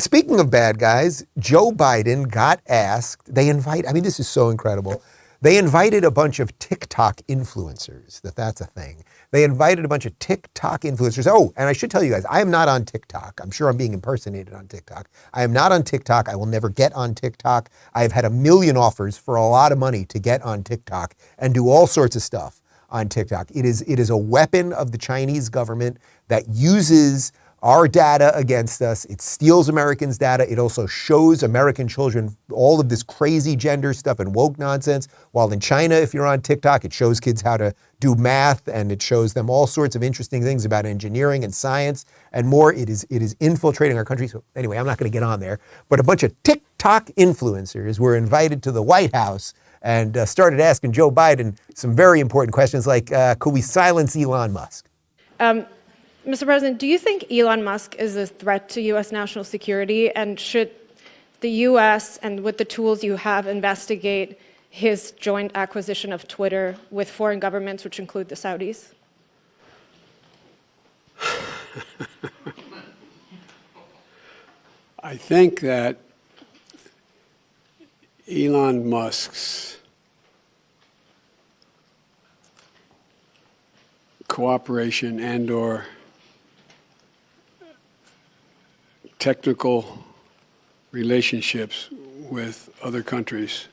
Speaking of bad guys, Joe Biden got asked, this is so incredible. They invited a bunch of TikTok influencers, that's a thing. They invited a bunch of TikTok influencers. Oh, and I should tell you guys, I am not on TikTok. I'm sure I'm being impersonated on TikTok. I am not on TikTok. I will never get on TikTok. I've had a million offers for a lot of money to get on TikTok and do all sorts of stuff on TikTok. It is a weapon of the Chinese government that uses our data against us. It steals Americans' data. It also shows American children all of this crazy gender stuff and woke nonsense. While in China, if you're on TikTok, it shows kids how to do math and it shows them all sorts of interesting things about engineering and science and more. It is infiltrating our country. So anyway, I'm not going to get on there. But a bunch of TikTok influencers were invited to the White House and started asking Joe Biden some very important questions like, could we silence Elon Musk? Mr. President, do you think Elon Musk is a threat to U.S. national security? And should the U.S., and with the tools you have, investigate his joint acquisition of Twitter with foreign governments, which include the Saudis? I think that Elon Musk's cooperation and/or technical relationships with other countries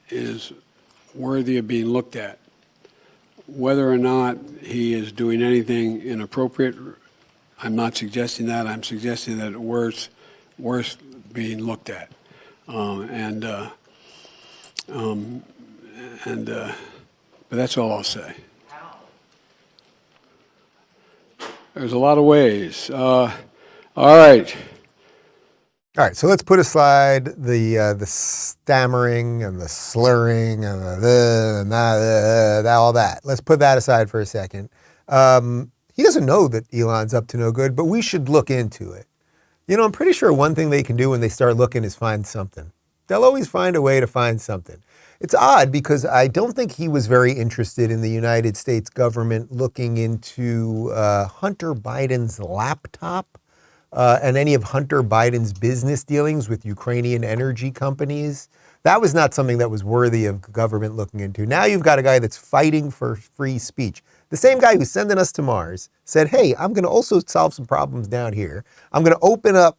is worthy of being looked at. Whether or not he is doing anything inappropriate, I'm not suggesting that. I'm suggesting that it's worth being looked at. But that's all I'll say. There's a lot of ways. All right. All right, so let's put aside the stammering and the slurring and all that. Let's put that aside for a second. He doesn't know that Elon's up to no good, but we should look into it. You know, I'm pretty sure one thing they can do when they start looking is find something. They'll always find a way to find something. It's odd because I don't think he was very interested in the United States government looking into Hunter Biden's laptop and any of Hunter Biden's business dealings with Ukrainian energy companies. That was not something that was worthy of government looking into. Now you've got a guy that's fighting for free speech. The same guy who's sending us to Mars said, hey, I'm going to also solve some problems down here. I'm going to open up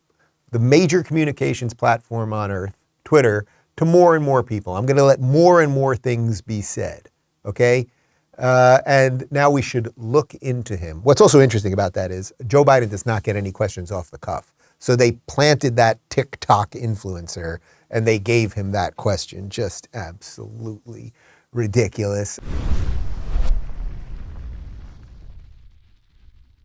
the major communications platform on Earth, Twitter, to more and more people. I'm going to let more and more things be said, okay? And now we should look into him. What's also interesting about that is Joe Biden does not get any questions off the cuff. So they planted that TikTok influencer and they gave him that question. Just absolutely ridiculous.